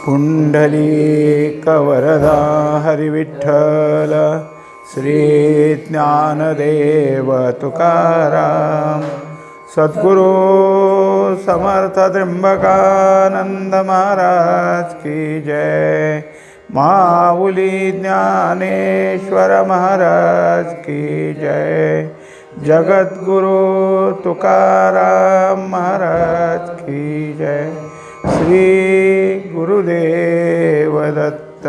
पुंडलीकवरदा हरिविठ्ठल श्री ज्ञानदेव तुकाराम सद्गुरु समर्थ त्र्यंबकानंद महाराज की जय। माऊली ज्ञानेश्वर महाराज की जय। जगद्गुरु तुकाराम महाराज की जय। श्री गुरुदेव दत्त।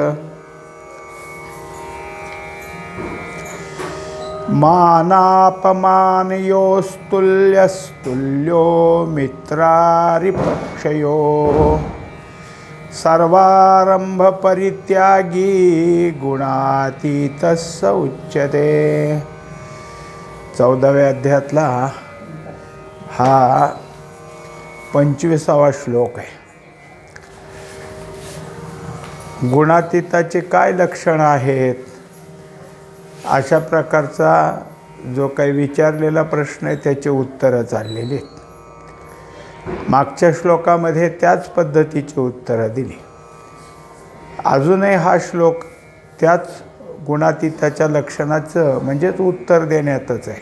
मानापमानयोस्तुल्यस्तुल्यो मित्रारिपक्षयो सर्वारंभ परित्यागी गुणातीतः स उच्यते। 14व्या अध्यायातला हा 25वा श्लोक आहे। गुणातीताचे काय लक्षण आहेत, अशा प्रकारचा जो काही विचारलेला प्रश्न आहे त्याचे उत्तरं चाललेली आहेत। मागच्या श्लोकामध्ये त्याच पद्धतीची उत्तरं दिली। अजूनही हा श्लोक त्याच गुणातीताच्या लक्षणाचं म्हणजेच उत्तर देण्यातच आहे।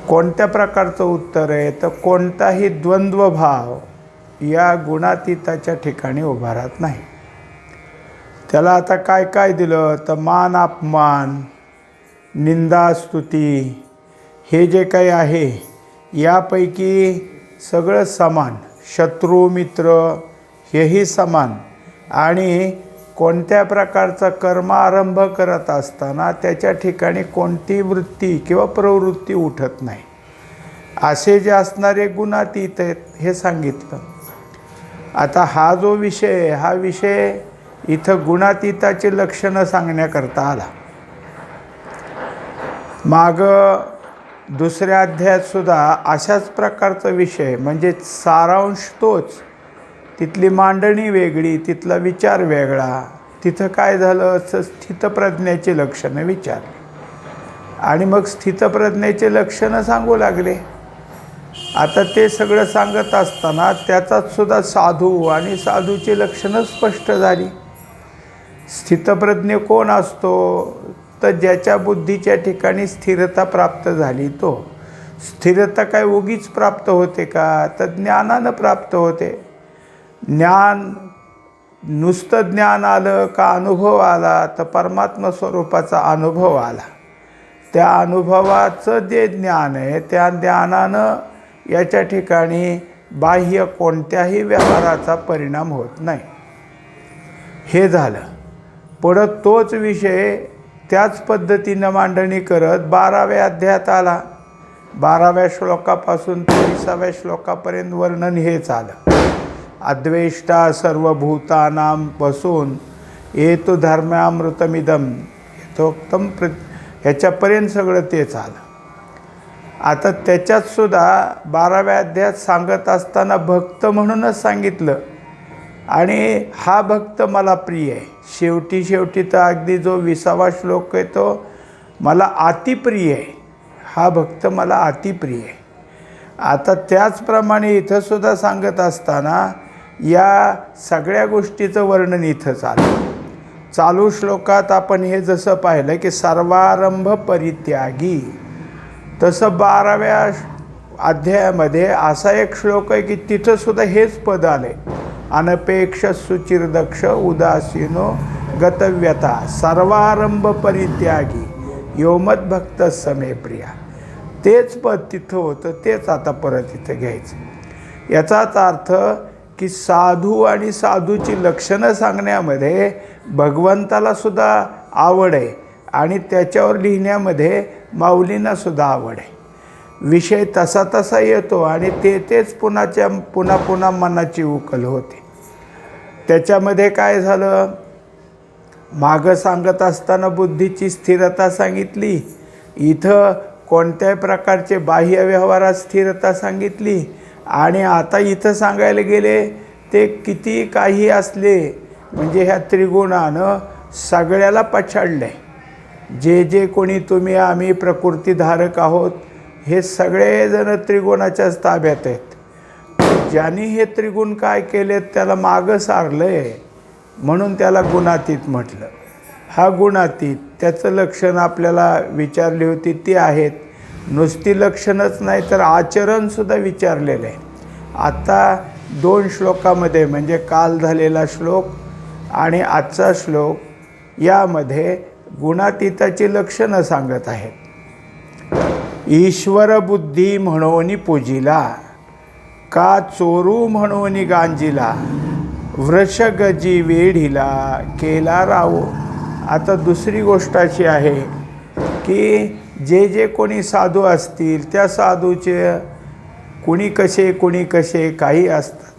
कोणत्या प्रकारचं उत्तर आहे तर कोणताही द्वंद्वभाव या गुणातीताच्या ठिकाणी उभा राहत नाही। त्याला आता काय काय दिलं तर मान अपमान, निंदा स्तुती हे जे काही आहे यापैकी सगळं समान, शत्रू मित्र हेही समान, आणि कोणत्या प्रकारचा कर्म आरंभ करत असताना त्याच्या ठिकाणी कोणती वृत्ती किंवा प्रवृत्ती उठत नाही, असे जे असणारे गुणातीत आहेत हे सांगितलं। आता हा जो विषय, हा विषय इथं गुणातीताची लक्षणं सांगण्याकरता आला। माग दुसऱ्या अध्यायात सुद्धा अशाच प्रकारचा विषय म्हणजे सारांश तोच, तिथली मांडणी वेगळी, तिथला विचार वेगळा। तिथं काय झालं तर स्थितप्रज्ञेची लक्षणं विचारली आणि मग स्थितप्रज्ञेचे लक्षणं सांगू लागले। आता ते सगळं सांगत असताना त्याचाच सुद्धा साधू आणि साधूची लक्षणं स्पष्ट झाली। स्थितप्रज्ञ कोण असतो तर ज्याच्या बुद्धीच्या ठिकाणी स्थिरता प्राप्त झाली तो। स्थिरता काय उगीच प्राप्त होते का तर ज्ञानानं प्राप्त होते। ज्ञान नुसतं ज्ञान आलं का अनुभव आला तर परमात्मा स्वरूपाचा अनुभव आला। त्या अनुभवाचं जे ज्ञान आहे त्या ज्ञानानं याच्या ठिकाणी बाह्य कोणत्याही व्यवहाराचा परिणाम होत नाही। हे झालं। पुढं तोच विषय त्याच पद्धतीनं मांडणी करत 12व्या अध्यायात आला। 12व्या श्लोकापासून 23व्या श्लोकापर्यंत वर्णन हेच आलं। अद्वेष्टा सर्वभूतानां बसून येतो धर्मामृतमिदम यथोक्तम ह्याच्यापर्यंत सगळं तेच आलं। आता त्याच्यात सुद्धा 12व्या अध्यायात सांगत असताना भक्त म्हणूनच सांगितलं, आणि हा भक्त मला प्रिय आहे। शेवटी तर अगदी जो 20वा श्लोक आहे तो मला अतिप्रिय आहे। हा भक्त मला अतिप्रिय आहे। आता त्याचप्रमाणे इथं सुद्धा सांगत असताना या सगळ्या गोष्टीचं वर्णन इथं चालू श्लोकात आपण हे जसं पाहिलं की सर्वारंभ परित्यागी, तसं 12व्या अध्यायामध्ये असा एक श्लोक आहे की तिथं सुद्धा हेच पद आले। अनपेक्ष सुचिरदक्ष उदासीनो गतव्यता सर्वारंभ परित्यागी योमद्भक्त समे प्रिया। तेच पद तिथं होतं, तेच आता परत इथं घ्यायचं। याचाच अर्थ की साधू आणि साधूची लक्षणं सांगण्यामध्ये भगवंताला सुद्धा आवड आहे आणि त्याच्यावर लिहिण्यामध्ये माऊलींना सुद्धा आवड आहे। विषय तसा येतो आणि तेच पुन्हा मनाची उकल होते। त्याच्यामध्ये काय झालं, मागं सांगत असताना बुद्धीची स्थिरता सांगितली, इथं कोणत्याही प्रकारचे बाह्य व्यवहारात स्थिरता सांगितली, आणि आता इथं सांगायला गेले ते किती काही असले म्हणजे ह्या त्रिगुणानं सगळ्याला पछाडले। जे कोणी तुम्ही आम्ही प्रकृतीधारक आहोत हे सगळेजण त्रिगुणाच्याच ताब्यात आहेत। ज्यांनी हे त्रिगुण काय केलेत त्याला मागं सारलंय, म्हणून त्याला गुणातीत म्हटलं. हा गुणातीत, त्याचं लक्षण आपल्याला विचारली होती ती आहेत. नुसती लक्षणच नाही तर आचरणसुद्धा विचारलेलं आहे. आता 2 श्लोकामध्ये, म्हणजे काल झालेला श्लोक आणि आजचा श्लोक, यामध्ये गुणातीताची लक्षणं सांगत आहेत. ईश्वर बुद्धी म्हणून पूजिला, का चोरू म्हणून गांजिला, वृषगजी वेढीला केला रावो. आता दुसरी गोष्ट अशी आहे की जे कोणी साधू असतील त्या साधूचे कोणी कसे काही असतात.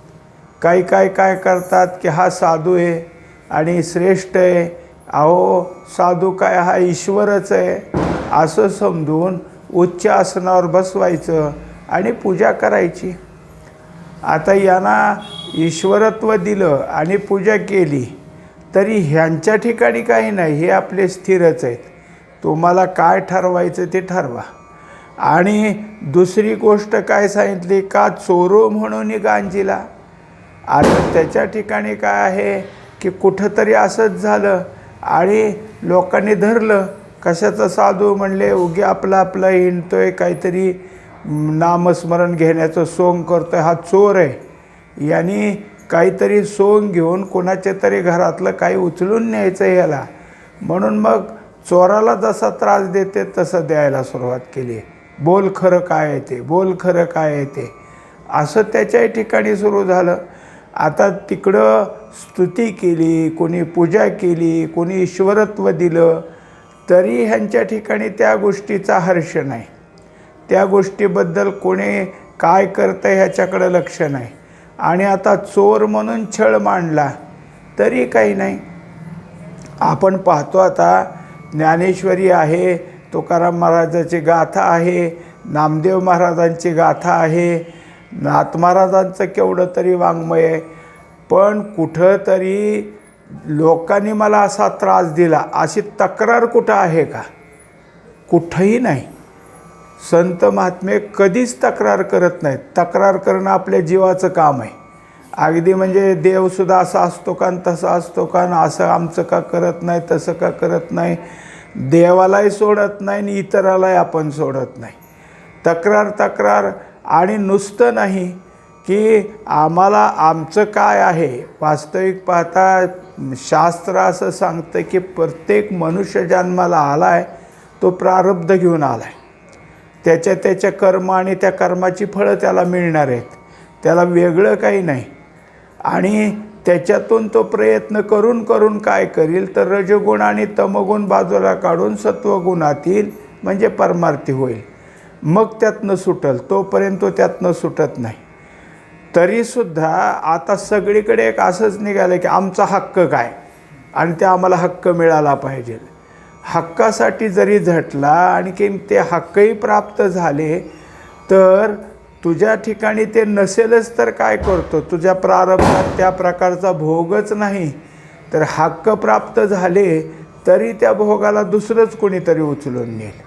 काय करतात की हा साधू आहे आणि श्रेष्ठ आहे, अहो साधू काय हा ईश्वरच आहे असं समजून उच्च आसनावर बसवायचं आणि पूजा करायची. आता यांना ईश्वरत्व दिलं आणि पूजा केली तरी ह्यांच्या ठिकाणी काही नाही, हे आपले स्थिरच आहेत. तुम्हाला काय ठरवायचं ते ठरवा. आणि दुसरी गोष्ट काय सांगितली, का चोरो म्हणून गांजिला. आता त्याच्या ठिकाणी काय आहे की कुठंतरी असंच झालं आणि लोकांनी धरलं, कशाचं साधू म्हणले, उगी आपला हिंडतोय, काहीतरी नामस्मरण घेण्याचं सोंग करतोय, हा चोर आहे. यांनी काहीतरी सोंग घेऊन कोणाच्या तरी घरातलं काही उचलून न्यायचं याला, म्हणून मग चोराला जसा त्रास देते तसं द्यायला सुरुवात केली. बोल खरं काय आहे ते, बोल खरं काय आहे ते, असं त्याच्याही ठिकाणी सुरू झालं. आता तिकडं स्तुती केली, कोणी पूजा केली, कोणी ईश्वरत्व दिलं, तरी ह्यांच्या ठिकाणी त्या गोष्टीचा हर्ष नाही. त्या गोष्टीबद्दल कोणी काय करतं ह्याच्याकडं लक्ष नाही. आणि आता चोर म्हणून छळ मांडला तरी काही नाही. आपण पाहतो आता ज्ञानेश्वरी आहे, तुकाराम महाराजांची गाथा आहे, नामदेव महाराजांची गाथा आहे, नाथ महाराजांचं केवढं तरी वाङ्मय आहे, पण कुठंतरी लोकांनी मला असा त्रास दिला अशी तक्रार कुठं आहे का? कुठंही नाही. संत महात्मे कधीच तक्रार करत नाहीत. तक्रार करणं आपल्या जीवाचं काम आहे. अगदी म्हणजे देवसुद्धा असा असतो का तसा असतो का, असं आमचं का करत नाही, तसं का करत नाही. देवालाही सोडत नाही आणि इतरालाही आपण सोडत नाही. तक्रार आणि नुसतं नाही की आम्हाला आमचं काय आहे. वास्तविक पाहता शास्त्र असं सांगतं की प्रत्येक मनुष्य जन्माला आला आहे तो प्रारब्ध घेऊन आला आहे. त्याच्या कर्म आणि त्या कर्माची फळं त्याला मिळणार आहेत, त्याला वेगळं काही नाही. आणि त्याच्यातून तो प्रयत्न करून काय करील तर रजगुण आणि तमगुण बाजूला काढून सत्वगुणातील म्हणजे परमार्थी होईल. मग त्यातनं सुटल, तोपर्यंत तो त्यातनं सुटत नाही. तरीसुद्धा आता सगळीकडे एक असंच निघालं की आमचा हक्क काय आणि ते आम्हाला हक्क मिळाला पाहिजे. हक्कासाठी जरी झटला आणखीन ते हक्कही प्राप्त झाले तर तुझ्या ठिकाणी ते नसेलच तर काय करतो, तुझ्या प्रारब्धात त्या प्रकारचा भोगच नाही तर हक्क प्राप्त झाले तरी त्या भोगाला दुसरंच कोणीतरी उचलून नेईल.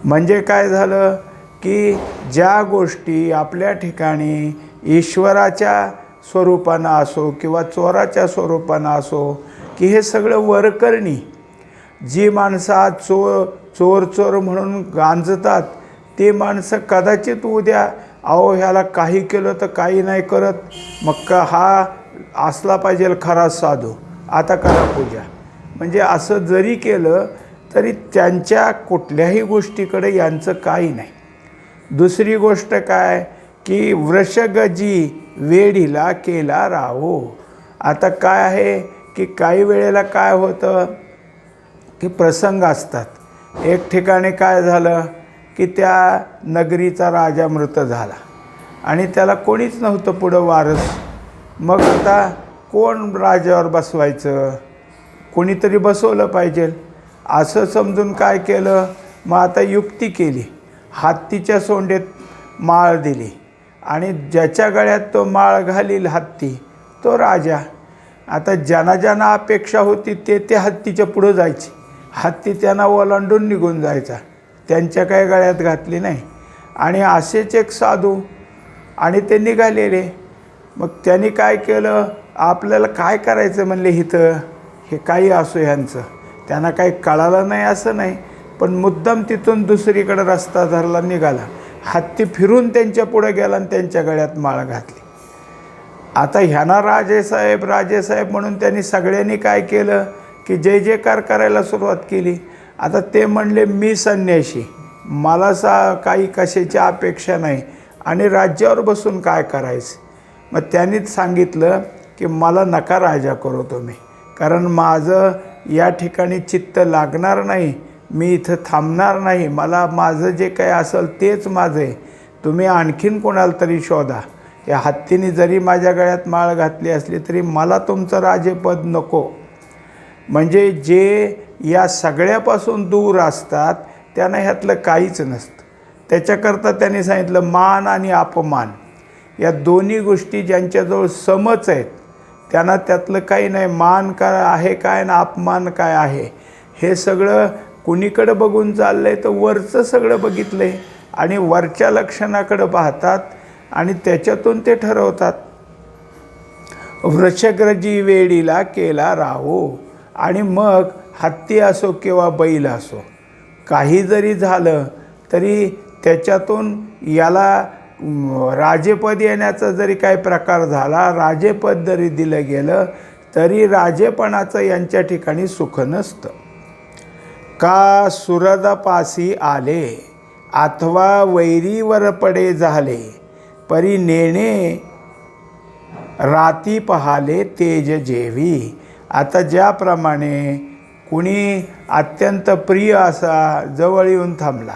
म्हणजे काय झालं की ज्या गोष्टी आपल्या ठिकाणी ईश्वराच्या स्वरूपानं असो किंवा चोराच्या स्वरूपानं असो, की हे सगळं वरकरणी जी माणसं आज चोर म्हणून गांजतात ते माणसं कदाचित उद्या अहो ह्याला काही केलं तर काही नाही करत, मग हा असला पाहिजे खरा साधू, आता करा पूजा. म्हणजे असं जरी केलं तरी त्यांच्या कुठल्याही गोष्टीकडे यांचं काही नाही. दुसरी गोष्ट काय की वृषगजी वेढीला केला राहो. आता काय आहे की काही वेळेला काय होतं की प्रसंग असतात. एक ठिकाणी काय झालं की त्या नगरीचा राजा मृत झाला आणि त्याला कोणीच नव्हतं पुढं वारस. मग आता कोण राजावर बसवायचं, कोणीतरी बसवलं पाहिजे असं समजून काय केलं, मग आता युक्ती केली. हत्तीच्या सोंडेत माळ दिली आणि ज्याच्या गळ्यात तो माळ घालील हत्ती तो राजा. आता ज्यांना अपेक्षा होती ते हत्तीच्या पुढं जायचे, हत्ती त्यांना ओलांडून निघून जायचा, त्यांच्या काही गळ्यात घातली नाही. आणि असेच एक साधू आणि ते निघालेले. मग त्यांनी काय केलं, आपल्याला काय करायचं म्हणले इथं, हे काही असो ह्यांचं, त्यांना काही कळालं नाही असं नाही, पण मुद्दाम तिथून दुसरीकडे रस्ता धरला निघाला. हत्ती फिरून त्यांच्या पुढे गेला आणि त्यांच्या गळ्यात माळ घातली. आता ह्यांना राजेसाहेब म्हणून त्यांनी सगळ्यांनी काय केलं की जय जयकार करायला सुरुवात केली. आता ते म्हणले मी संन्याशी, मला काही कशाची अपेक्षा नाही आणि राज्यावर बसून काय करायचं. मग त्यांनीच सांगितलं की मला नका राजा करू तुम्ही, कारण माझं या ठिकाणी चित्त लागणार नाही, मी इथं थांबणार नाही, मला माझं जे काही असेल तेच माझं आहे, तुम्ही आणखीन कोणाला तरी शोधा. या हत्तीने जरी माझ्या गळ्यात माळ घातली असली तरी मला तुमचं राजेपद नको. म्हणजे जे या सगळ्यापासून दूर असतात त्यांना ह्यातलं काहीच नसतं. त्याच्याकरता त्यांनी सांगितलं मान आणि अपमान या दोन्ही गोष्टी ज्यांच्याजवळ समच आहेत त्यांना त्यातलं काही नाही. मान काय आहे काय ना अपमान काय आहे हे सगळं कुणीकडं बघून चाललं आहे, तर वरचं सगळं बघितलं आहे आणि वरच्या लक्षणाकडं पाहतात आणि त्याच्यातून ते ठरवतात. वृषग्रजी वेडीला केला राहो. आणि मग हत्ती असो किंवा बैल असो, काही जरी झालं तरी त्याच्यातून याला राजेपद येण्याचा जरी काही प्रकार झाला, राजेपद जरी दिलं गेलं तरी राजेपणाचं यांच्या ठिकाणी सुख नसतं. का सुरदपासी आले अथवा वैरीवर पडे झाले, परी नेणे राती पहाले तेज जेवी. आता ज्याप्रमाणे कुणी अत्यंत प्रिय असा जवळ येऊन थांबला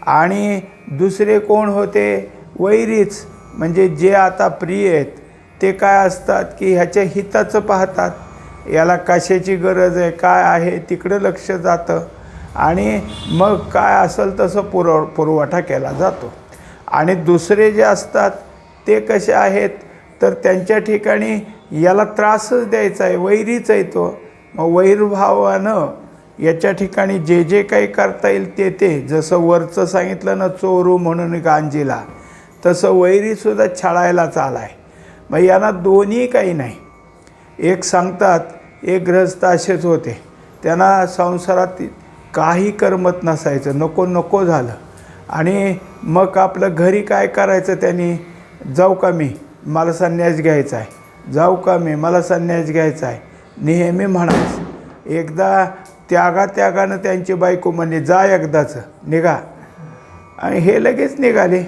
आणि दुसरे कोण होते, वैरीच, म्हणजे जे आता प्रिय आहेत ते काय असतात की ह्याच्या हिताचं पाहतात, याला कशाची गरज आहे काय आहे तिकडं लक्ष जातं आणि मग काय असेल तसं पुरवठा केला जातो. आणि दुसरे जे असतात ते कसे आहेत, तर त्यांच्या ठिकाणी याला त्रासच द्यायचा आहे, वैरीच आहे तो. मग वैरभावानं याच्या ठिकाणी जे जे काही करता येईल ते जसं वरचं सांगितलं ना चोरू म्हणून गांजीला, तसं वैरीसुद्धा छळायलाच आला आहे. मग यांना दोन्ही काही नाही. एक सांगतात एक गृहस्थ असेच होते, त्यांना संसारात काही करमत नसायचं, नको नको झालं आणि मग आपलं घरी काय करायचं, त्यांनी जाऊ का मी, मला संन्यास घ्यायचा आहे, जाऊ का मी, मला संन्यास घ्यायचा आहे, नेहमी म्हणायचं. एकदा त्यागानं त्यांची बायको म्हणली जा एकदाचं निघा, आणि हे लगेच निघाले.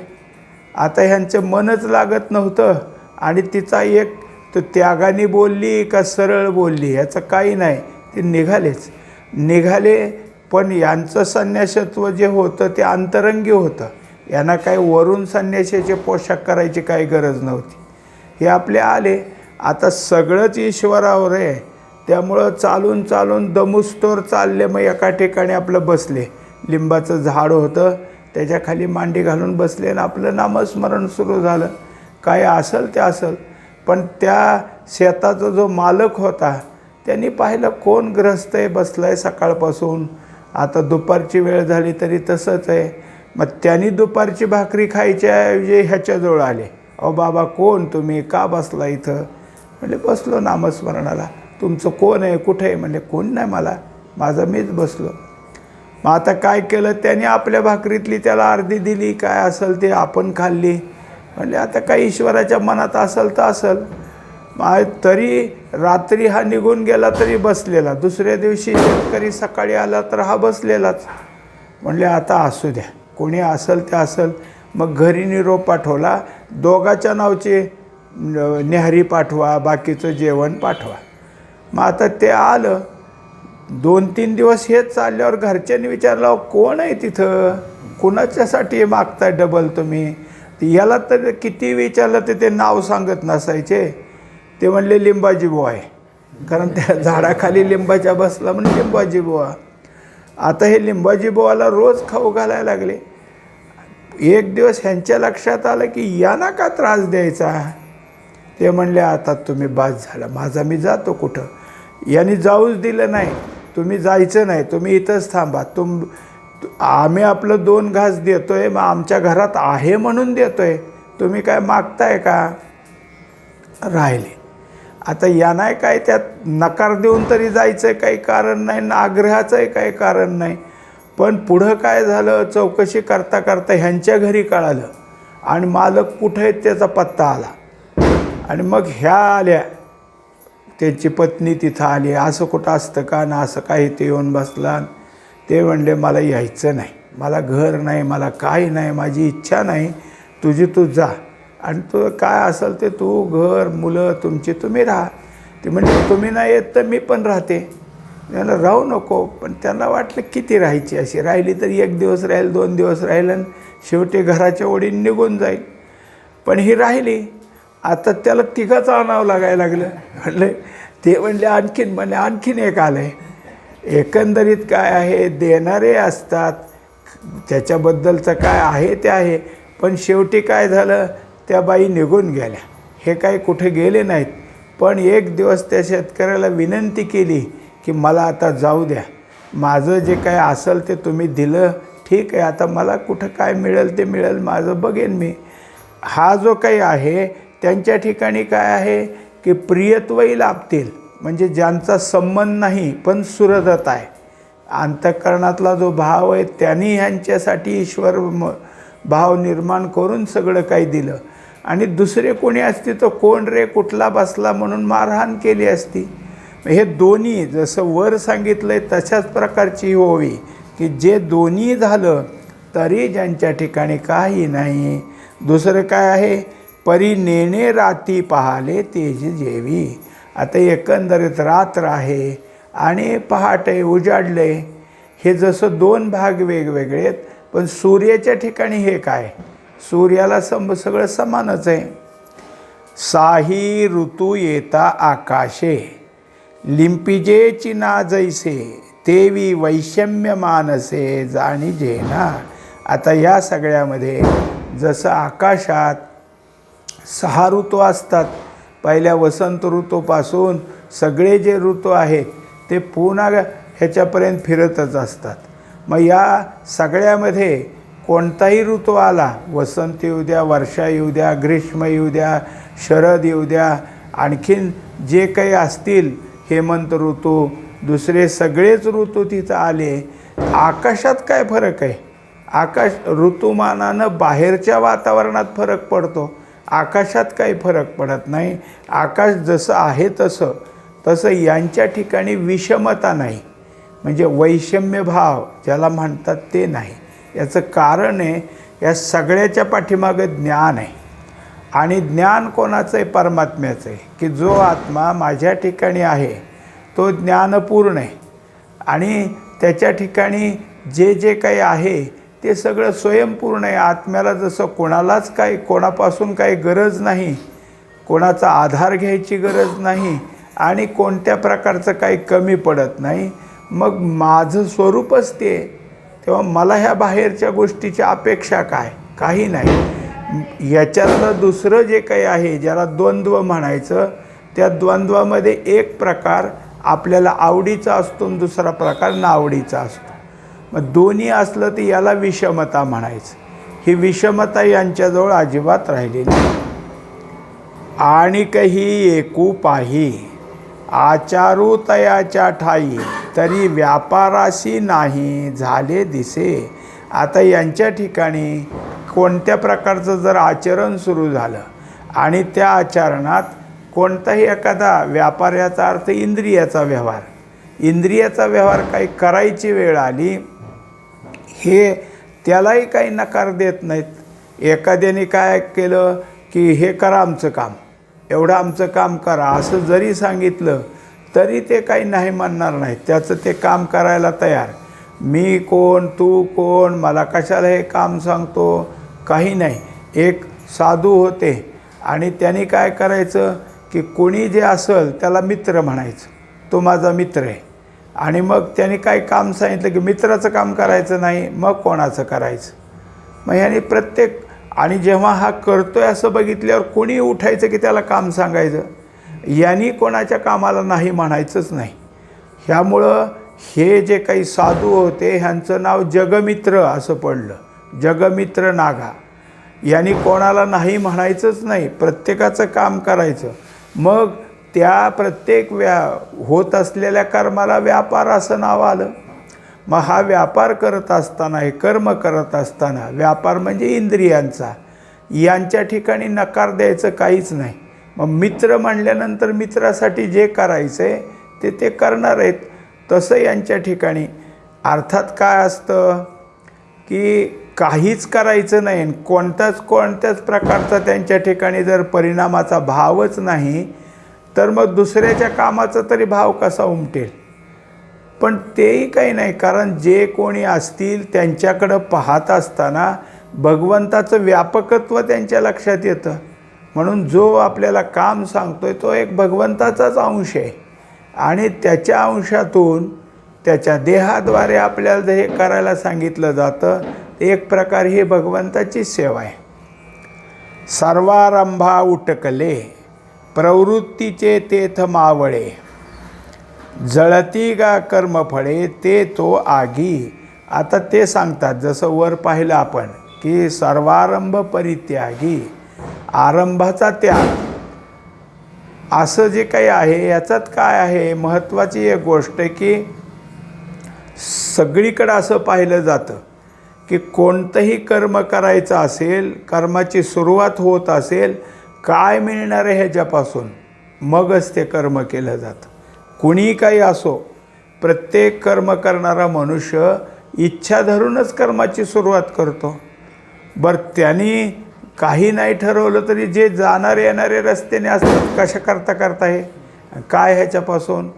आता ह्यांचं मनच लागत नव्हतं आणि तिचा एक तर त्यागाने बोलली का सरळ बोलली ह्याचं काही नाही, ते निघाले. पण यांचं संन्यासत्व जे होतं ते अंतरंगी होतं, यांना काही वरून संन्यासाचे पोशाख करायची काही गरज नव्हती. हे आपले आले, आता सगळंच ईश्वरावर आहे, त्यामुळं चालून चालून दमुस्तोर चालले. मग एका ठिकाणी आपलं बसले, लिंबाचं झाड होतं त्याच्याखाली मांडी घालून बसले आणि आपलं नामस्मरण सुरू झालं. काय असेल ते असेल. पण त्या शेताचा जो मालक होता त्यांनी पाहिलं कोण ग्रस्त आहे बसला आहे सकाळपासून, आता दुपारची वेळ झाली तरी तसंच आहे. मग त्यांनी दुपारची भाकरी खायच्याऐवजी ह्याच्याजवळ आले, अहो बाबा कोण तुम्ही, का बसला इथं. म्हणजे बसलो नामस्मरणाला. तुमचं कोण आहे, कुठे आहे, म्हणजे कोण नाही मला, माझं मीच बसलो. मग आता काय केलं त्यांनी, आपल्या भाकरीतली त्याला अर्धी दिली, काय असेल ते आपण खाल्ली. म्हणजे आता काही ईश्वराच्या मनात असेल तर असेल. मग तरी रात्री हा निघून गेला तरी बसलेला, दुसऱ्या दिवशी शेतकरी सकाळी आला तर हा बसलेलाच. म्हणले आता असू द्या, कोणी असेल ते असेल. मग घरी निरोप पाठवला, दोघाच्या नावचे न्याहारी पाठवा, बाकीचं जेवण पाठवा. मग आता ते आलं. 2-3 दिवस हेच चालल्यावर घरच्यांनी विचारलं कोण आहे तिथं, कुणाच्यासाठी मागताय डबल तुम्ही. याला तर किती विचारलं तर ते नाव सांगत नसायचे. ते म्हणले लिंबाजी बुवा आहे, कारण त्या झाडाखाली लिंबाच्या बसला म्हणजे लिंबाजी बुवा. आता हे लिंबाजी बुवाला रोज खाऊ घालायला लागले. एक दिवस ह्यांच्या लक्षात आलं की यांना का त्रास द्यायचा. ते म्हणले आता तुम्ही बास झाला माझा, मी जातो कुठं. यांनी जाऊच दिलं नाही, तुम्ही जायचं नाही, तुम्ही इथंच थांबा. आम्ही आपलं 2 घास देतोय, मग आमच्या घरात आहे म्हणून देतोय, तुम्ही काय मागताय का? राहिले. आता यांना काय त्यात नकार देऊन तरी जायचं काही कारण नाही ना आग्रहाचंही काही कारण नाही. पण पुढं काय झालं, चौकशी करता करता ह्यांच्या घरी कळालं आणि मालक कुठे आहेत त्याचा पत्ता आला. आणि मग ह्या आल्या, त्यांची पत्नी तिथं आली. असं कुठं असतं का ना असं काही. ते येऊन बसला. ते म्हणले मला यायचं नाही, मला घर नाही, मला काही नाही, माझी इच्छा नाही, तुझी तू जा आणि तू काय असेल ते तू घर मुलं तुमची तुम्ही राहा. ते म्हणजे तुम्ही नाही येत तर मी पण राहते. त्यांना राहू नको. पण त्यांना वाटलं किती राहायची, अशी राहिली तरी 1 दिवस राहील, 2 दिवस राहील आणि शेवटी घराच्या ओढीने निघून जाईल. पण ही राहिली. आता त्याला तिघंच आणावं लागायला लागलं. म्हणले ते म्हणले आणखीन एक आलं आहे. एकंदरीत काय आहे, देणारे असतात, त्याच्याबद्दलचं काय आहे ते आहे. पण शेवटी काय झालं, त्या बाई निघून गेल्या. हे काय कुठे गेले नाहीत. पण एक दिवस त्या शेतकऱ्याला विनंती केली की मला आता जाऊ द्या, माझं जे काय असेल ते तुम्ही दिलं, ठीक आहे, आता मला कुठं काय मिळेल ते मिळेल, माझं बघेन मी. हा जो काही आहे त्यांच्या ठिकाणी काय आहे की प्रियत्वही लाभतील, म्हणजे ज्यांचा संबंध नाही पण सुहृदत आहे, अंतःकरणातला जो भाव आहे त्यांनी ह्यांच्यासाठी ईश्वर भाव निर्माण करून सगळं काही दिलं. आणि दुसरे कोणी असते तर कोण रे कुठला बसला म्हणून मारहाण केली असती. हे दोन्ही जसं वर सांगितलं आहे तशाच प्रकारची होवी की जे दोन्ही झालं तरी ज्यांच्या ठिकाणी काही नाही. दुसरं काय आहे, परी नेणे राती पाहाले तेजी जेवी. आता एकंदरीत रात्र आहे आणि पहाटे उजाडले. हे जसं 2 भाग वेगवेगळे आहेत, पण सूर्याच्या ठिकाणी हे काय, सूर्याला सगळं समानच आहे. साही ऋतू येता आकाशे लिंपिजेची ना जैसे तेवी वैषम्य मानसे जाणी जेना. आता या सगळ्यामध्ये जसं आकाशात 6 ऋतू असतात, पहिल्या वसंत ऋतूपासून सगळे जे ऋतू आहेत ते पुन्हा ह्याच्यापर्यंत फिरतच असतात. मग या सगळ्यामध्ये कोणताही ऋतू आला, वसंत येऊ द्या, वर्षा येऊ द्या, ग्रीष्म येऊ द्या, शरद येऊ द्या, आणखीन जे काही असतील हेमंत ऋतू, दुसरे सगळेच ऋतू तिथं आले. आकाशात काय फरक आहे, आकाश ऋतुमानानं बाहेरच्या वातावरणात फरक पडतो, आकाशात काही फरक पडत नाही. आकाश जसं आहे तसं यांच्या ठिकाणी विषमता नाही, म्हणजे वैषम्य भाव ज्याला म्हणतात ते नाही. याचं कारण आहे या सगळ्याच्या पाठीमागं ज्ञान आहे. आणि ज्ञान कोणाचं आहे, परमात्म्याचं आहे. की जो आत्मा माझ्या ठिकाणी आहे तो ज्ञानपूर्ण आहे आणि त्याच्या ठिकाणी जे जे काही आहे ते सगळं स्वयंपूर्ण आहे. आत्म्याला जसं कोणालाच काही कोणापासून काही गरज नाही, कोणाचा आधार घ्यायची गरज नाही आणि कोणत्या प्रकारचं काही कमी पडत नाही. मग माझं स्वरूपच ते, तेव्हा मला ह्या बाहेरच्या गोष्टीची अपेक्षा काय, काही नाही. याच्यातलं दुसरं जे काही आहे ज्याला द्वंद्व म्हणायचं, त्या द्वंद्वामध्ये एक प्रकार आपल्याला आवडीचा असतो आणि दुसरा प्रकार नावडीचा असतो. मग दोन्ही असलं तर याला विषमता म्हणायचं. ही विषमता यांच्याजवळ अजिबात राहिलेली नाही. आणि काही एकू पाही आचारू तयाच्या ठाई तरी व्यापाराशी नाही झाले दिसे. आता यांच्या ठिकाणी कोणत्या प्रकारचं जर आचरण सुरू झालं आणि त्या आचरणात कोणताही एखादा व्यापार, याचा अर्थ इंद्रियाचा व्यवहार, इंद्रियाचा व्यवहार काही करायची वेळ आली, हे त्यालाही काही नकार देत नाहीत. एखाद्याने काय केलं की हे करा आमचं काम, एवढं आमचं काम करा असं जरी सांगितलं तरी ते काही नाही म्हणणार नाहीत. त्याचं ते काम करायला तयार. मी कोण, तू कोण, मला कशाला हे काम सांगतो, काही नाही. एक साधू होते आणि त्यांनी काय करायचं की कोणी जे असेल त्याला मित्र म्हणायचं, तो माझा मित्र आहे. आणि मग त्यांनी काय काम सांगितलं की मित्राचं काम करायचं नाही, मग कोणाचं करायचं. मग ह्याने प्रत्येक, आणि जेव्हा हा करतोय असं बघितल्यावर कोणी उठायचं की त्याला काम सांगायचं, यांनी कोणाच्या कामाला नाही म्हणायचंच नाही. ह्यामुळं हे जे काही साधू होते ह्यांचं नाव जगमित्र असं पडलं, जगमित्र नागा. यांनी कोणाला नाही म्हणायचंच नाही, प्रत्येकाचं काम करायचं. मग त्या प्रत्येक होत असलेल्या कर्माला व्यापार असं नाव आलं. मग हा व्यापार करत असताना, हे कर्म करत असताना, व्यापार म्हणजे इंद्रियांचा, यांच्या ठिकाणी नकार द्यायचं काहीच नाही. मग मित्र म्हणल्यानंतर मित्रासाठी जे करायचं आहे ते करणार आहेत. तसं यांच्या ठिकाणी अर्थात काय असतं की काहीच करायचं नाही, कोणत्याच प्रकारचा त्यांच्या ठिकाणी जर परिणामाचा भावच नाही, तर मग दुसऱ्याच्या कामाचा तरी भाव कसा उमटेल. पण तेही काही नाही, कारण जे कोणी असतील त्यांच्याकडं पाहत असताना भगवंताचं व्यापकत्व त्यांच्या लक्षात येतं. म्हणून जो आपल्याला काम सांगतोय तो एक भगवंताचाच अंश आहे, आणि त्याच्या अंशातून त्याच्या देहाद्वारे आपल्याला जर हे करायला सांगितलं जातं, एक प्रकार ही भगवंताची सेवा आहे. सर्वारंभा उटकले प्रवृत्तीचे तेथ मावळे, जळती गा कर्मफळे ते तो आगी. आता ते सांगतात, जसं वर पाहिलं आपण की सर्वारंभ परित्यागी, आरंभाचा त्याग, असं जे काही आहे याच्यात काय आहे, महत्त्वाची एक गोष्ट आहे की सगळीकडं असं पाहिलं जातं की कोणतंही कर्म करायचं असेल, कर्माची सुरुवात होत असेल, काय मिळणार आहे ह्याच्यापासून, मगच ते कर्म केलं जातं. कुणी काही असो, प्रत्येक कर्म करणारा मनुष्य इच्छा धरूनच कर्माची सुरुवात करतो. बरं, त्यांनी काही नाही ठरवलं तरी जे जाणारे येणारे रस्त्याने असतात, कशा करता हे काय ह्याच्यापासून,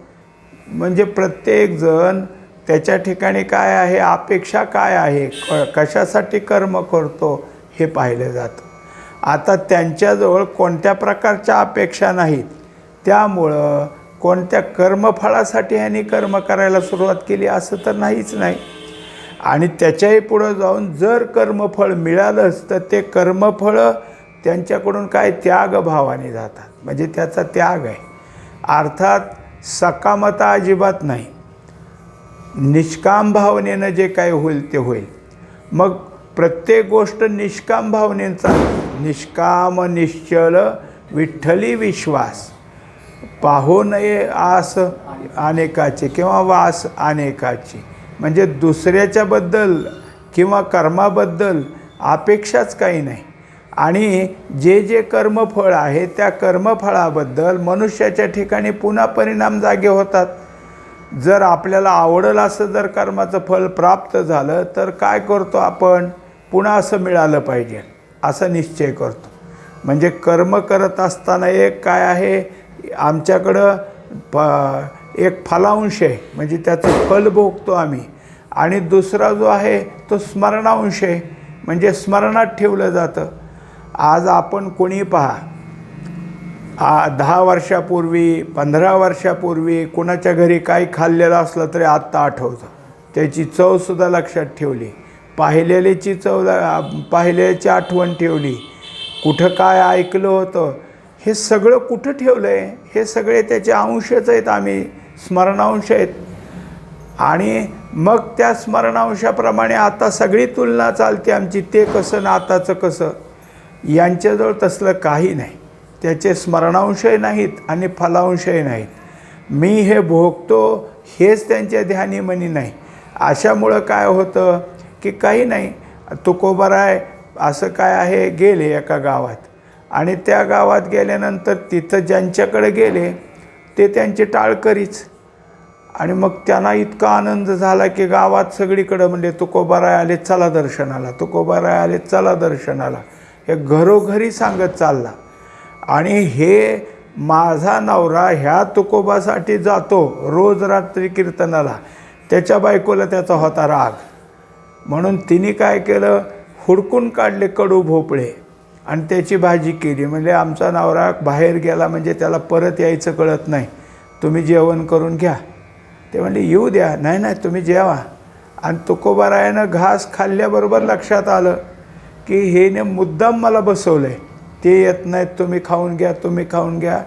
म्हणजे प्रत्येकजण त्याच्या ठिकाणी काय आहे, अपेक्षा काय आहे, कशासाठी कर्म करतो हे पाहिलं जातं. आता त्यांच्याजवळ कोणत्या प्रकारच्या अपेक्षा नाहीत, त्यामुळं कोणत्या कर्मफळासाठी ह्यांनी कर्म करायला सुरुवात केली असं तर नाहीच नाही. आणि त्याच्याही पुढं जाऊन जर कर्मफळ मिळालंच तर ते कर्मफळ त्यांच्याकडून काय त्यागभावाने जातात, म्हणजे त्याचा त्याग आहे. अर्थात सकामता अजिबात नाही, निष्काम भावनेनं जे काय होईल ते होईल. मग प्रत्येक गोष्ट निष्काम भावनेनं चालते. निष्काम निश्चल विठ्ठली विश्वास, पाहो नये आस अनेकाची किंवा वास अनेकाची, म्हणजे दुसऱ्याच्याबद्दल किंवा कर्माबद्दल अपेक्षाच काही नाही. आणि जे कर्मफळ आहे त्या कर्मफळाबद्दल मनुष्याच्या ठिकाणी पुन्हा परिणाम जागे होतात. जर आपल्याला आवडेल असं जर कर्माचं फळ प्राप्त झालं तर काय करतो आपण, पुन्हा असं मिळालं पाहिजे असा निश्चय करतो. म्हणजे कर्म करत असताना एक काय आहे, आमच्याकडं एक फलांश आहे, म्हणजे त्याचं फल भोगतो आम्ही, आणि दुसरा जो आहे तो स्मरणांश आहे, म्हणजे स्मरणात ठेवलं जातं. आज आपण कोणी पहा, 10 वर्षापूर्वी 15 वर्षापूर्वी कुणाच्या घरी काही खाल्लेलं असलं तरी आत्ता आठवतं, त्याची चवसुद्धा लक्षात ठेवली, पाहिलेल्याची आठवण ठेवली, कुठं काय ऐकलं होतं हे सगळं कुठं ठेवलं आहे, हे सगळे त्याचे अंशच आहेत, आम्ही स्मरणांश आहेत. आणि मग त्या स्मरणांशाप्रमाणे आता सगळी तुलना चालते आमची, ते कसं ना आताचं कसं. यांच्याजवळ तसलं काही नाही, त्याचे स्मरणांशही नाहीत आणि फलांशही नाहीत. मी हे भोगतो हेच त्यांच्या ध्यानीमनी नाही. अशामुळं काय होतं की काही नाही, तुकोबाराय असं काय आहे, गेले एका गावात, आणि त्या गावात गेल्यानंतर तिथं ज्यांच्याकडे गेले ते त्यांचे टाळकरीच. आणि मग त्यांना इतका आनंद झाला की गावात सगळीकडं म्हणजे तुकोबाराय आले चला दर्शनाला, तुकोबाराय आले चला दर्शनाला, हे घरोघरी सांगत चालला. आणि हे माझा नवरा ह्या तुकोबासाठी जातो रोज रात्री कीर्तनाला, त्याच्या बायकोला त्याचा होता राग, म्हणून तिने काय केलं, हुडकून काढले कडू भोपळे आणि त्याची भाजी केली. म्हणजे आमचा नवरा बाहेर गेला म्हणजे त्याला परत यायचं कळत नाही, तुम्ही जेवण करून घ्या. ते म्हणले येऊ द्या, नाही तुम्ही जेवा. आणि तुकोबारायानं घास खाल्ल्याबरोबर लक्षात आलं की हेने मुद्दाम मला बसवलं आहे, ते येत नाहीत, तुम्ही खाऊन घ्या.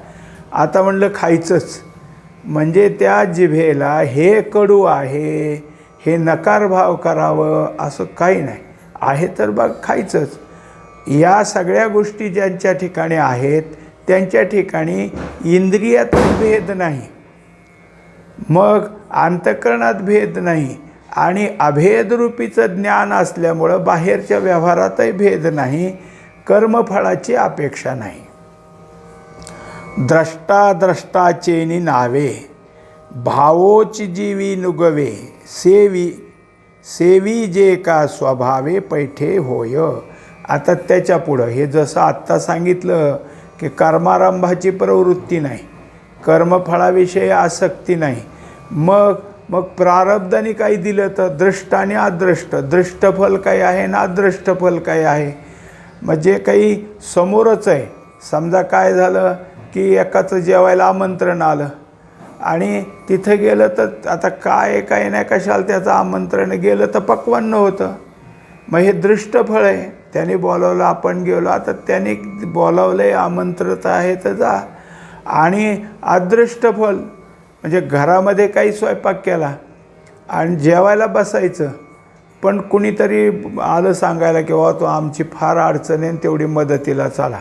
आता म्हणलं खायचंच, म्हणजे त्या जिभेला हे कडू आहे हे नकार भाव करावं असं काही नाही, आहे तर बघ खायचंच. या सगळ्या गोष्टी ज्यांच्या ठिकाणी आहेत त्यांच्या ठिकाणी इंद्रियात भेद नाही, मग अंतःकरणात भेद नाही आणि अभेदरूपीचं ज्ञान असल्यामुळं बाहेरच्या व्यवहारातही भेद नाही, कर्मफळाची अपेक्षा नाही. द्रष्टा द्रष्टाचेनी नावे भावोच जीवी नुगवे सेवी सेवी जे का स्वभावे पैठे होय. आता त्याच्या पुढं हे जसं आत्ता सांगितलं की कर्मारंभाची प्रवृत्ती नाही, कर्मफळाविषयी आसक्ती नाही, मग प्रारब्धाने काही दिलं तर दृष्ट आणि अदृष्ट, दृष्टफल काय आहे ना अदृष्टफल काय आहे. म्हणजे काही समोरच आहे. समजा काय झालं की एकाचं जेवायला आमंत्रण आलं आणि तिथं गेलं तर आता काय नाही कशाला त्याचं आमंत्रण गेलं तर पक्वान्न होतं. मग हे दृष्टफळ आहे, त्याने बोलावलं आपण गेलो, आता त्याने बोलावलं आहे आमंत्रित आहे तर जा. आणि अदृष्टफल म्हणजे घरामध्ये काही स्वयंपाक केला आणि जेवायला बसायचं, पण कुणीतरी आलं सांगायला की बाबा तो आमची फार अडचण आहे तेवढी मदतीला चला.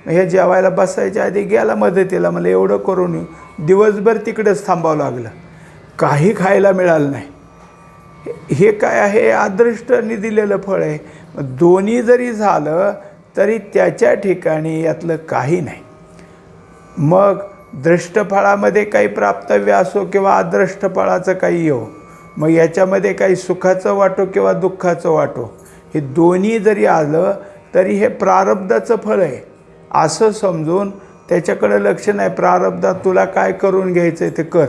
मग हे जेवायला बसायच्या आधी गेला मदतीला, मला एवढं करून येऊ, दिवसभर तिकडेच थांबावं लागलं, काही खायला मिळालं नाही. हे काय आहे, अदृष्टाने दिलेलं फळ आहे. दोन्ही जरी झालं तरी त्याच्या ठिकाणी यातलं काही नाही. मग दृष्टफळामध्ये काही प्राप्तव्य असो किंवा अदृष्टफळाचं काही येऊ, मग याच्यामध्ये काही सुखाचं वाटो किंवा दुःखाचं वाटो, हे दोन्ही जरी आलं तरी हे प्रारब्धाचं फळ आहे असं समजून त्याच्याकडं लक्ष नाही. प्रारब्धात तुला काय करून घ्यायचं आहे ते कर,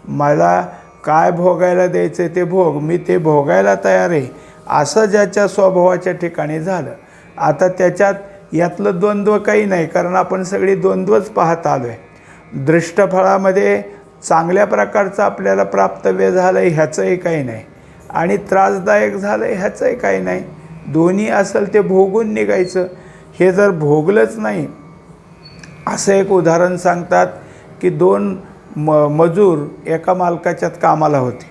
मला काय भोगायला द्यायचं आहे ते भोग, मी ते भोगायला तयार आहे, असं ज्याच्या स्वभावाच्या ठिकाणी झालं. आता त्याच्यात यातलं द्वंद्व काही नाही, कारण आपण सगळी द्वंद्वच पाहत आलो आहे. दृष्टफळामध्ये चांगल्या प्रकारचं आपल्याला प्राप्तव्य झालं आहे ह्याचंही काही नाही आणि त्रासदायक झालं आहे ह्याचंही काही नाही. दोन्ही असेल ते भोगून निघायचं. हे जर भोगलंच नाही, असं एक उदाहरण सांगतात की दोन मजूर एका मालकाच्यात कामाला होते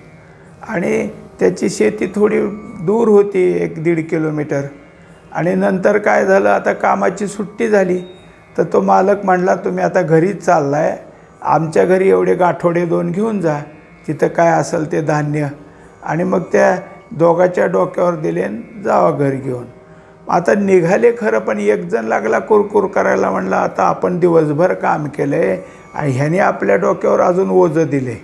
आणि त्याची शेती थोडी दूर होती, 1-1.5 किलोमीटर. आणि नंतर काय झालं, आता कामाची सुट्टी झाली तर तो मालक म्हटला तुम्ही आता घरीच चालला आहे, आमच्या घरी एवढे गाठोडे 2 घेऊन जा, तिथं काय असेल ते धान्य. आणि मग त्या दोघाच्या डोक्यावर दिले आणि जावा घरी घेऊन. आता निघाले खरं, पण एक जण लागला कुरकुर करायला, म्हणला आता आपण दिवसभर काम केलं आहे आणि ह्याने आपल्या डोक्यावर अजून ओझं दिले.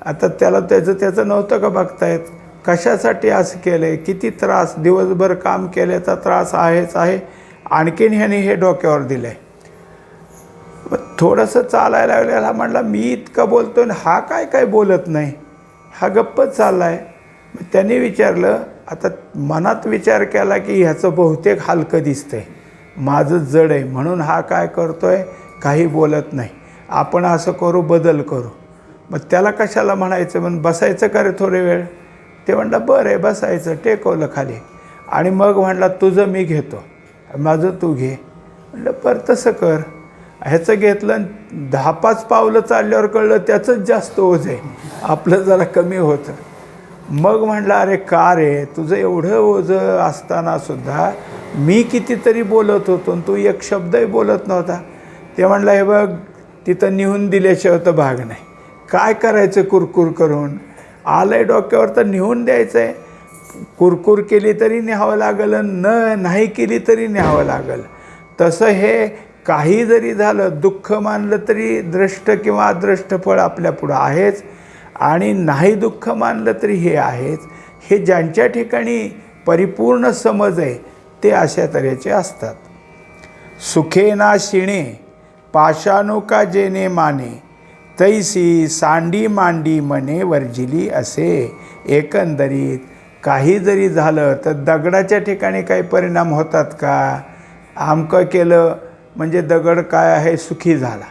आता त्याला त्याचं नव्हतं का बघतायत, कशासाठी असं केलं आहे, किती त्रास, दिवसभर काम केल्याचा त्रास आहेच आहे, आणखीन ह्याने हे डोक्यावर दिलं आहे. थोडंसं चालायला लागलेला म्हणला मी इतकं बोलतो आणि हा काय बोलत नाही, हा गप्पच चालला आहे. मग त्यांनी विचारलं, आता मनात विचार केला की ह्याचं बहुतेक हलकं दिसतंय, माझं जड आहे म्हणून हा काय करतोय, काही बोलत नाही, आपण असं करू, बदल करू. मग त्याला कशाला म्हणायचं, म्हणून बसायचं का रे थोडे वेळ. ते म्हणलं बरं आहे, बसायचं. टेकवलं खाली आणि मग म्हणला तुझं मी घेतो, माझं तू घे. म्हणलं बरं तसं कर. ह्याचं घेतलं, 10-5 पावलं चालल्यावर कळलं त्याचंच जास्त ओझ आहे, आपलं जरा कमी होतं. मग म्हटलं अरे का रे, तुझं एवढं ओझं असतानासुद्धा मी कितीतरी बोलत होतो तू एक शब्दही बोलत नव्हता. ते म्हणलं हे बघ, तिथं निहून दिल्याशिवाय तर भाग नाही, काय करायचं कुरकुर करून, आलं आहे डोक्यावर तर निहून द्यायचं आहे. कुरकुर केली तरी न्यावं लागेल, नाही केली तरी न्यावं लागेल. तसं हे काही जरी झालं, दुःख मानलं तरी दृष्ट किंवा अदृष्ट फळ आपल्यापुढं आहेच आणि नाही दुःख मानलं तरी हे आहेच. हे ज्यांच्या ठिकाणी परिपूर्ण समज आहे ते अशा तऱ्हेचे असतात. सुखे ना शिणे पाशानुका जेने माने तैसी सांडी मांडी मने वर्जिली असे. एकंदरीत काही जरी झालं तर दगडाच्या ठिकाणी काही परिणाम होतात का, आमकं केलं म्हणजे दगड काय आहे सुखी झाला,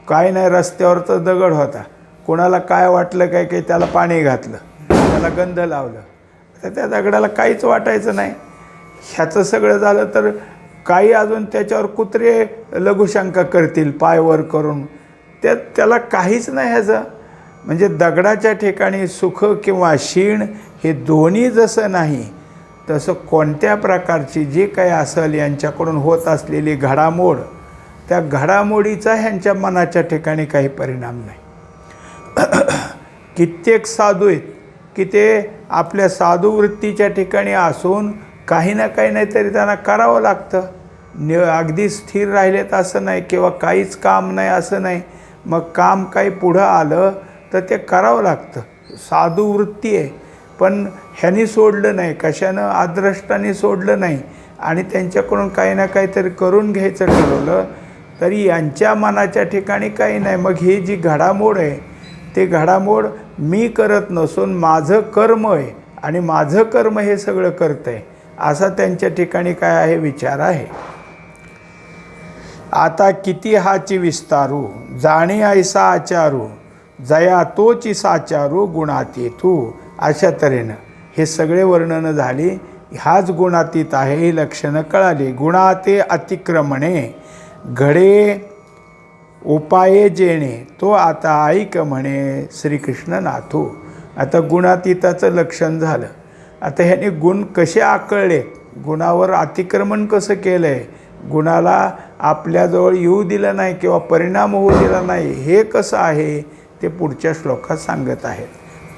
काय नाही रस्त्यावरचा दगड होता, कोणाला काय वाटलं काय की त्याला पाणी घातलं, त्याला गंध लावलं, तर त्या दगडाला काहीच वाटायचं नाही. ह्याचं सगळं झालं तर काही अजून त्याच्यावर कुत्रे लघुशंका करतील पायवर करून, त्याला काहीच नाही ह्याचं. म्हणजे दगडाच्या ठिकाणी सुख किंवा शीण हे दोन्ही जसं नाही तसं कोणत्या प्रकारची जे काही असेल यांच्याकडून होत असलेली घडामोड, त्या घडामोडीचा ह्यांच्या मनाच्या ठिकाणी काही परिणाम नाही. कित्येक साधू आहेत की ते आपल्या साधू वृत्तीच्या ठिकाणी असून काही ना काही नाहीतरी त्यांना करावं लागतं. अगदी स्थिर राहिलेत असं नाही किंवा काहीच काम नाही असं नाही. मग काम काही पुढं आलं तर ते करावं लागतं. साधू वृत्ती आहे, पण ह्यांनी सोडलं नाही, कशानं अद्रष्टाने सोडलं नाही आणि त्यांच्याकडून काही ना काहीतरी करून घ्यायचं ठरवलं तरी यांच्या मनाच्या ठिकाणी काही नाही. मग ही जी घडामोड आहे ते घडामोड मी करत नसून माझं कर्म आहे आणि माझं कर्म हे सगळं करतं आहे असा त्यांच्या ठिकाणी काय आहे, विचार आहे. आता किती हाची विस्तारू, जाणे ऐसा आचारू, जया तोची साचारू गुणाती तू. अशा तऱ्हेनं हे सगळे वर्णनं झाली. ह्याच गुणातीत आहे ही लक्षणं कळाली. गुणाते अतिक्रमणे घडे उपाये जेणे, तो आता ऐक म्हणे श्रीकृष्ण नाथू. आता गुणातीताचं लक्षण झालं. आता ह्याने गुण कसे आकळले, गुणावर अतिक्रमण कसं केलं आहे, गुणाला आपल्याजवळ येऊ दिलं नाही किंवा परिणाम होऊ दिला नाही, हे कसं आहे ते पुढच्या श्लोकात सांगत आहेत.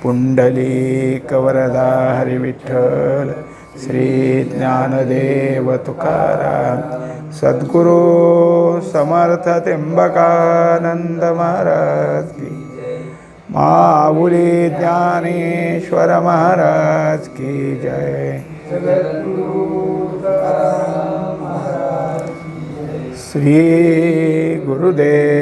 पुंडलिक वरदा हरी विठ्ठल श्री ज्ञानदेव तुकाराम सद्गुरू समर्थ त्र्यंबकानंद महाराज की, माऊली ज्ञानेश्वर महाराज की जय. श्री गुरुदेव